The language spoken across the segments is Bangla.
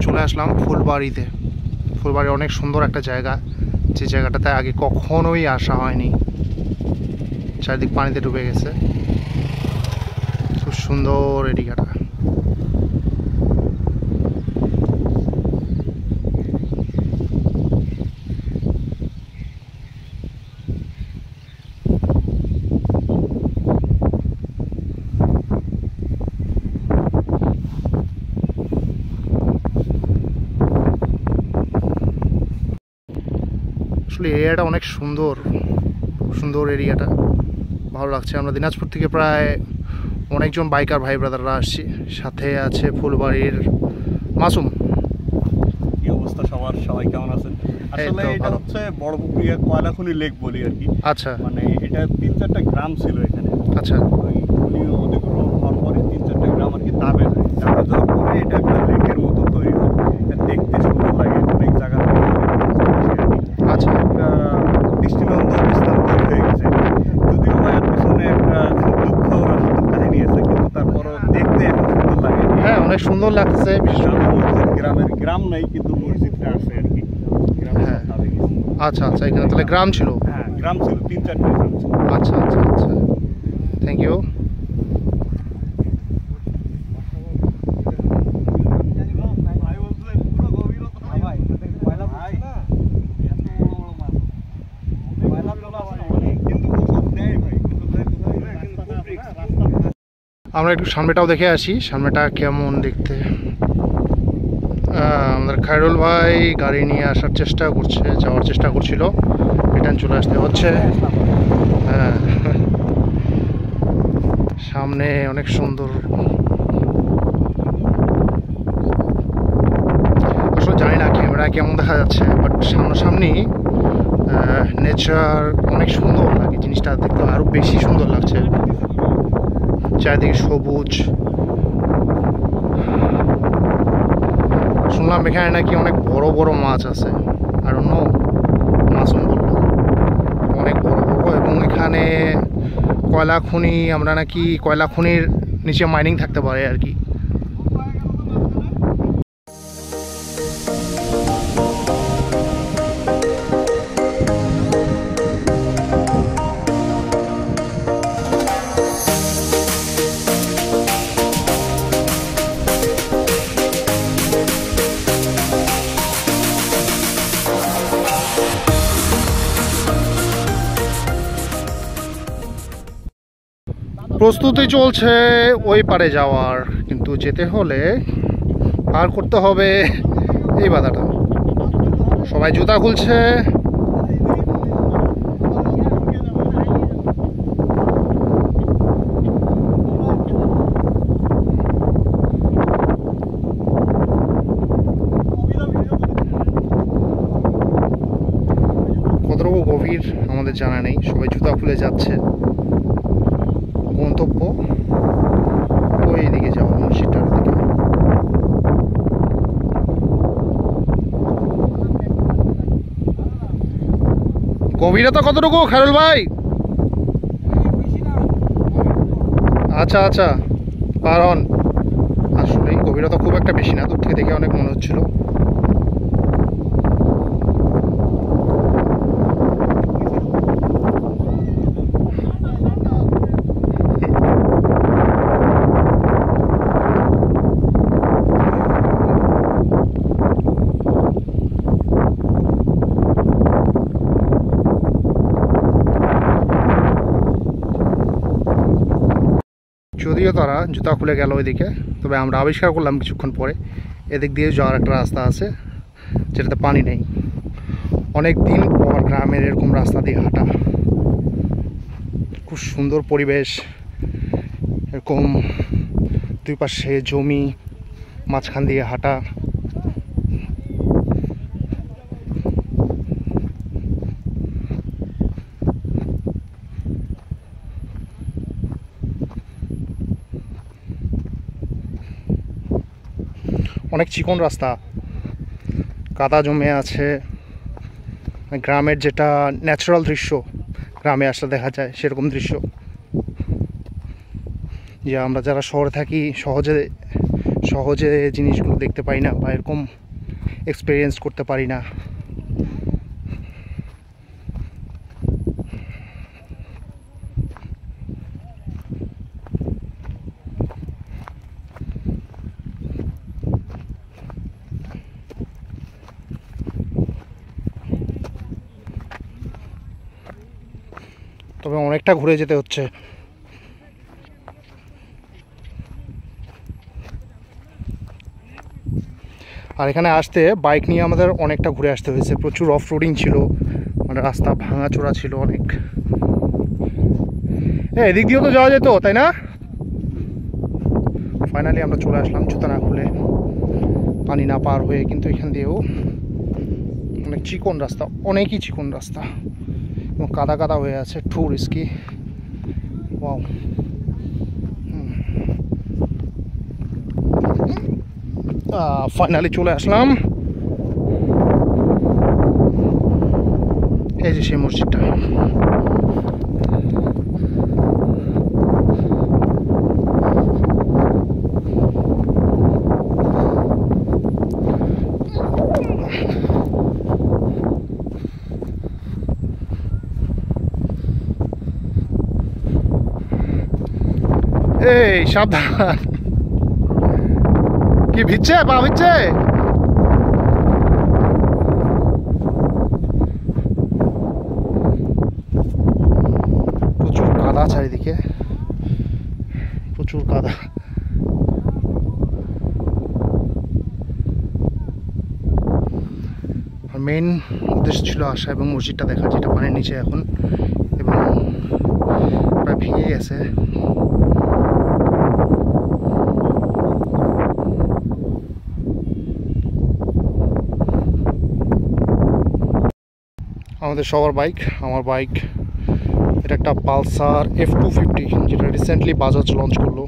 চলে আসলাম ফুলবাড়িতে। ফুলবাড়ি অনেক সুন্দর একটা জায়গা, যে জায়গাটাতে আগে কখনোই আসা হয়নি। চারিদিক পানিতে ডুবে গেছে, খুব সুন্দর এরিয়াটা। আসলে এরিয়াটা অনেক সুন্দর, সুন্দর এরিয়াটা, ভালো লাগছে। আমরা দিনাজপুর থেকে প্রায় অনেকজন বাইকার ভাই ব্রাদাররা আসছি, সাথে আছে ফুলবাড়ির মাসুম। কি অবস্থা সবার, সবাই কেমন আছেন? আসলে এটা হচ্ছে বড় পুকুরিয়া কয়লাখনি লেক বলি আর কি। আচ্ছা, মানে এটা 3-4টা গ্রাম ছিল এখানে। আচ্ছা, ওই উনি অধিগ্রহণ হওয়ার পরে 3-4টা গ্রাম আর কি দাবে যাওয়ার পরে এটা একটা লেকের মতো তৈরি হয়। এটা দেখতে সুন্দর লাগে, অনেক জায়গা থেকে আচ্ছা, একটা দৃষ্টিনন্দন স্থান তৈরি হয়ে গেছে। যদিও এর পিছনে একটা দুঃখ কাহিনী আছে, কিন্তু তারপরও দেখতে এখন সুন্দর লাগে। হ্যাঁ অনেক সুন্দর লাগছে। গ্রামের গ্রাম নাই, কিন্তু মসজিদটা আছে আর কি। হ্যাঁ, আচ্ছা আচ্ছা, এখানে তাহলে গ্রাম ছিল। হ্যাঁ গ্রাম ছিল, 3-4টা গ্রাম ছিল। আচ্ছা আচ্ছা আচ্ছা, থ্যাংক ইউ। আমরা একটু সামনেটাও দেখে আসি, সামনেটা কেমন দেখতে। আমাদের খায়রুল ভাই গাড়ি নিয়ে আসার চেষ্টা করছে, যাওয়ার চেষ্টা করছিল, রিটার্ন চলে আসতে হচ্ছে। হ্যাঁ, সামনে অনেক সুন্দর। আসলে জানি না ক্যামেরা কেমন দেখা যাচ্ছে, বাট সামনাসামনি নেচার অনেক সুন্দর লাগে, জিনিসটা দেখতে আরো বেশি সুন্দর লাগছে। চারিদিকে সবুজ। শুনলাম এখানে নাকি অনেক বড় বড় মাছ আছে, আর অন্য মাছও বললো অনেক বড় বড়। এবং এখানে কয়লা খনি, আমরা নাকি কয়লা খনির নিচে মাইনিং থাকতে পারে আর কি। প্রস্তুতি চলছে ওই পারে যাওয়ার, কিন্তু যেতে হলে পার করতে হবে এই বাধাটা। সবাই জুতা খুলছে। কতটুকু গভীর আমাদের জানা নেই, সবাই জুতা খুলে যাচ্ছে। গন্তব্য ওই দিকে যাওয়া, মসজিদটার দিকে। গভীরতা কতটুকু খায়রুল ভাই? আচ্ছা আচ্ছা, পার হন। আসলে গভীরতা খুব একটা বেশি না, দূর থেকে দেখে অনেক মনে হচ্ছিল। যদিও তারা জুতা খুলে গেল ওইদিকে, তবে আমরা আবিষ্কার করলাম কিছুক্ষণ পরে এদিক দিয়ে যাওয়ার একটা রাস্তা আছে যেটাতে পানি নেই। অনেক দিন পর গ্রামের এরকম রাস্তা দিয়ে হাঁটা, খুব সুন্দর পরিবেশ। এরকম দুই পাশে জমি, মাঝখান দিয়ে হাঁটা। অনেক চিকন রাস্তা, কাদা জমে আছে। গ্রামের যেটা ন্যাচারাল দৃশ্য, গ্রামে আসলে দেখা যায় সেরকম দৃশ্য, যে আমরা যারা শহরে থাকি সহজে সহজে জিনিসগুলো দেখতে পারি না বা এরকম এক্সপিরিয়েন্স করতে পারি না। তবে অনেকটা ঘুরে যেতে হচ্ছে। আর এখানে আসতে বাইক নিয়ে আমাদের অনেকটা ঘুরে আসতে হয়েছে, প্রচুর অফ রোডিং ছিল, মানে রাস্তা ভাঙাচোরা ছিল অনেক। এদিক দিয়েও তো যাওয়া যেত, তাই না? ফাইনালি আমরা চলে আসলাম জুতা না খুলে, পানি না পার হয়ে, কিন্তু এখান দিয়েও অনেক চিকন রাস্তা, অনেকই চিকন রাস্তা এবং কাদা কাদা হয়ে আছে, টু রিস্কি। ওয়াও, ফাইনালি চলে আসলাম। এই যে সেই মসজিদটা। এই সাবধান, কি ভিজছে, পা ভিজছে? প্রচুর কাদা চারিদিকে, প্রচুর কাদা। আর মেইন উদ্দেশ্য ছিল আসা এবং মসজিদটা দেখা, যেটা পানির নিচে এখন এবং প্রায় ভেঙে গেছে। আমাদের সবার বাইক, আমার বাইক, এটা একটা পালসার F250, যেটা রিসেন্টলি বাজাজ লঞ্চ করলো।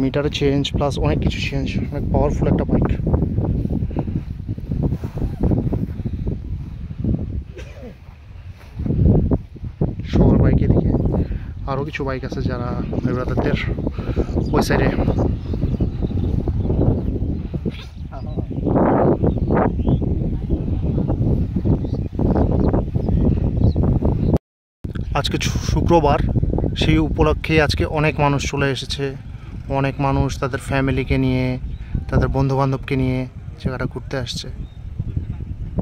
মিটারে চেঞ্জ প্লাস অনেক কিছু চেঞ্জ, অনেক পাওয়ারফুল একটা বাইক। সবার বাইক এদিকে, আরও কিছু বাইক আছে যারা ভাই ব্রাদারদের ওই সাইডে। আজকে শুক্রবার, সেই উপলক্ষে আজকে অনেক মানুষ চলে এসেছে, অনেক মানুষ তাদের ফ্যামিলিকে নিয়ে, তাদের বন্ধুবান্ধবকে নিয়ে জায়গাটা ঘুরতে আসছে।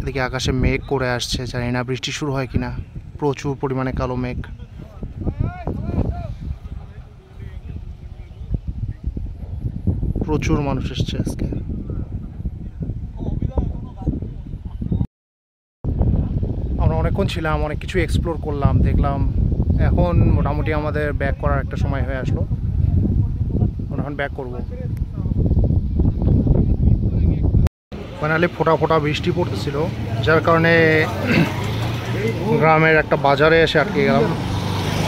এদিকে আকাশে মেঘ করে আসছে, জানি না বৃষ্টি শুরু হয় কিনা, প্রচুর পরিমাণে কালো মেঘ। প্রচুর মানুষ এসছে আজকে। আমরা অনেকক্ষণ ছিলাম, অনেক কিছু এক্সপ্লোর করলাম, দেখলাম। এখন মোটামুটি আমাদের ব্যাক করার একটা সময় হয়ে আসলো, এখন ব্যাক করব। ফাইনালি ফোঁটা ফোঁটা বৃষ্টি পড়তেছিল, যার কারণে গ্রামের একটা বাজারে এসে আটকে গেলাম।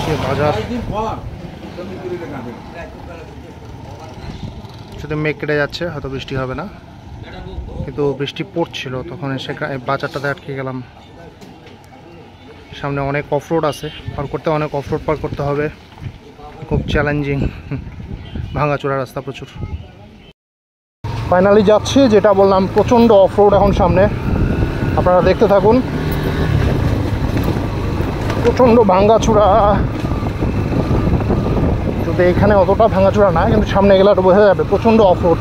সে বাজার শুধু মেঘ কেটে যাচ্ছে, হয়তো বৃষ্টি হবে না, কিন্তু বৃষ্টি পড়ছিল, তখন এসে বাজারটাতে আটকে গেলাম। সামনে অনেক অফ রোড আছে, পার করতে, অনেক অফ রোড পার করতে হবে, খুব চ্যালেঞ্জিং, ভাঙাচোরা রাস্তা প্রচুর। ফাইনালি যাচ্ছি, যেটা বললাম, প্রচণ্ড অফ রোড এখন সামনে, আপনারা দেখতে থাকুন। প্রচণ্ড ভাঙাচোরা, যদি এখানে অতটা ভাঙাচোরা না, কিন্তু সামনে গেলে আরও বোঝা যাবে প্রচণ্ড অফ রোড।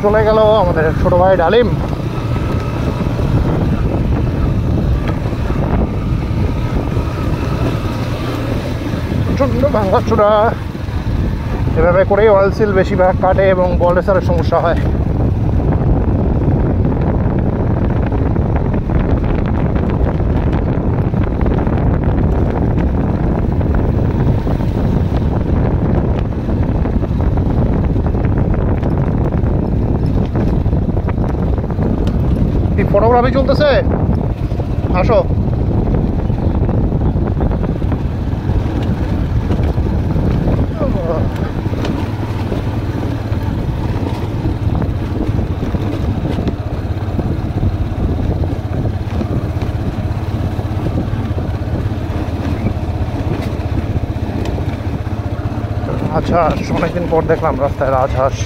চলে গেল আমাদের ছোট ভাই ডালিম। প্রচণ্ড ভাঙাচোরা, এভাবে করেই অয়েল সিল বেশিরভাগ কাটে এবং বল রেসারের সমস্যা হয়। ফটোগ্রাফি চলতেছে, আসো। রাজহাঁস, অনেকদিন পর দেখলাম রাস্তায় রাজহাঁস।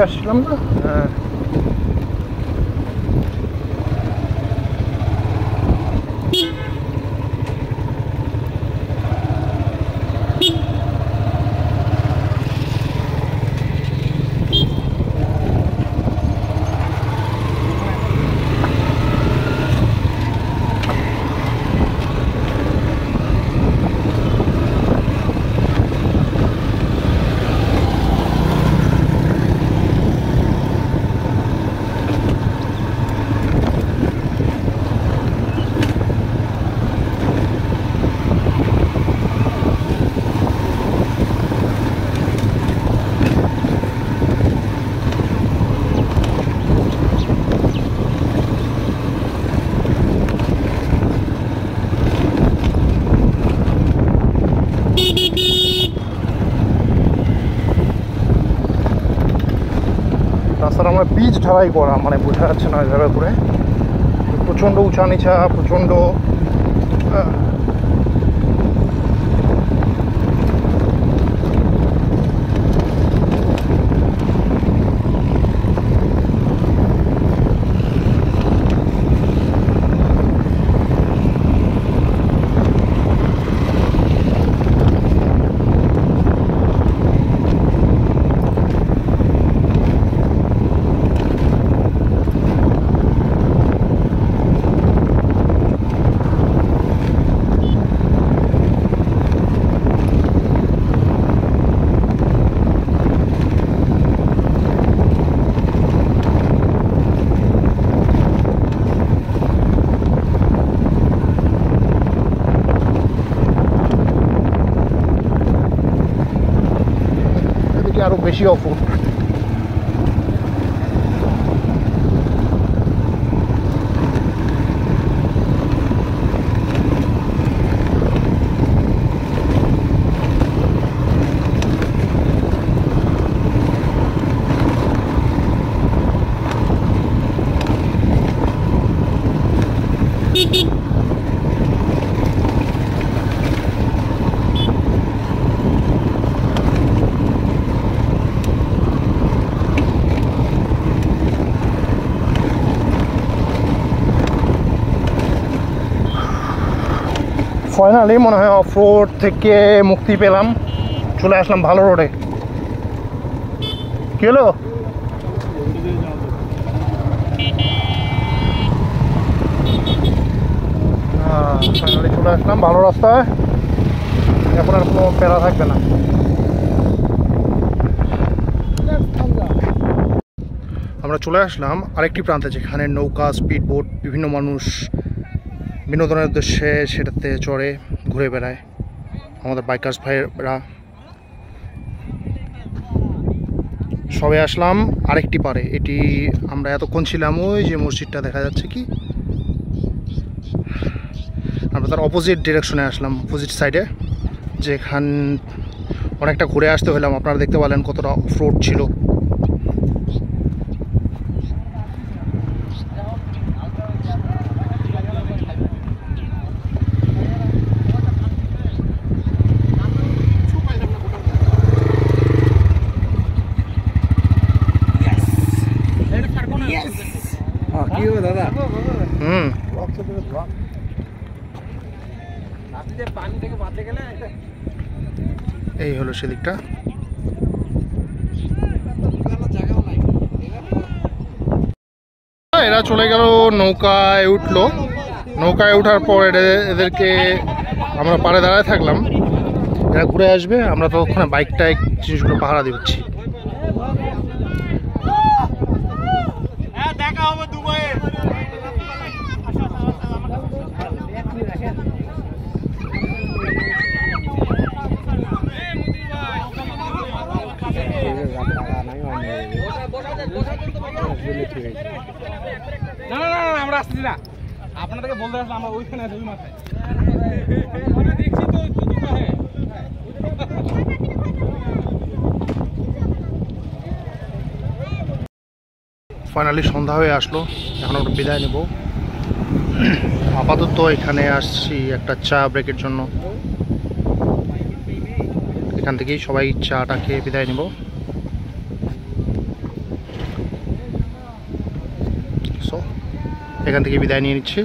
আসলাম না, হ্যাঁ রাস্তাটা আমরা পিচ ঢালাই করা, মানে বোঝা যাচ্ছে না এভাবে করে, প্রচণ্ড উঁচা নিচা, প্রচণ্ড আরো বেশি অফুট। ফাইনালি মনে হয় অফ রোড থেকে মুক্তি পেলাম, চলে আসলাম ভালো রোডে। কি হলো? হ্যাঁ, ফাইনালি চলে আসলাম ভালো রাস্তায়, এখন আর কোনো প্যারা থাকবে না। আমরা চলে আসলাম আরেকটি প্রান্তে, যেখানে নৌকা, স্পিড বোট, বিভিন্ন মানুষ বিনোদনের উদ্দেশ্যে সেটাতে চড়ে ঘুরে বেড়ায়। আমাদের বাইকার্স ভাইরা সবে আসলাম আরেকটি পারে। এটি আমরা এতক্ষণ ছিলাম ওই যে মসজিদটা দেখা যাচ্ছে, কি আমরা তার অপোজিট ডিরেকশনে আসলাম, অপোজিট সাইডে, যেখান অনেকটা ঘুরে আসতে হলাম। আপনারা দেখতে পেলেন কতটা অফ রোড ছিল। এই হলো সেদিকটা। এরা চলে গেল, নৌকায় উঠলো। নৌকায় ওঠার পর এদেরকে আমরা পাড়ে দাঁড়ায় থাকলাম, এরা ঘুরে আসবে, আমরা ততক্ষণে বাইকটায় জিনিসগুলো পাহারা দিচ্ছি। দেখা হবে দুবাইয়ে। না না না আমরা আসছি না, আপনাদেরকে বলতে আসলাম আমরা ওইখানে আছি, ওই মাথায় দেখছি তো ফাইনালি সন্ধ্যা হয়ে আসলো, এখন আমরা বিদায় নেব। আপাতত এখানে আসছি একটা চা ব্রেকের জন্য, এখান থেকেই সবাই চাটা খেয়ে বিদায় নেব। সো এখান থেকে বিদায় নিয়ে নিচ্ছি।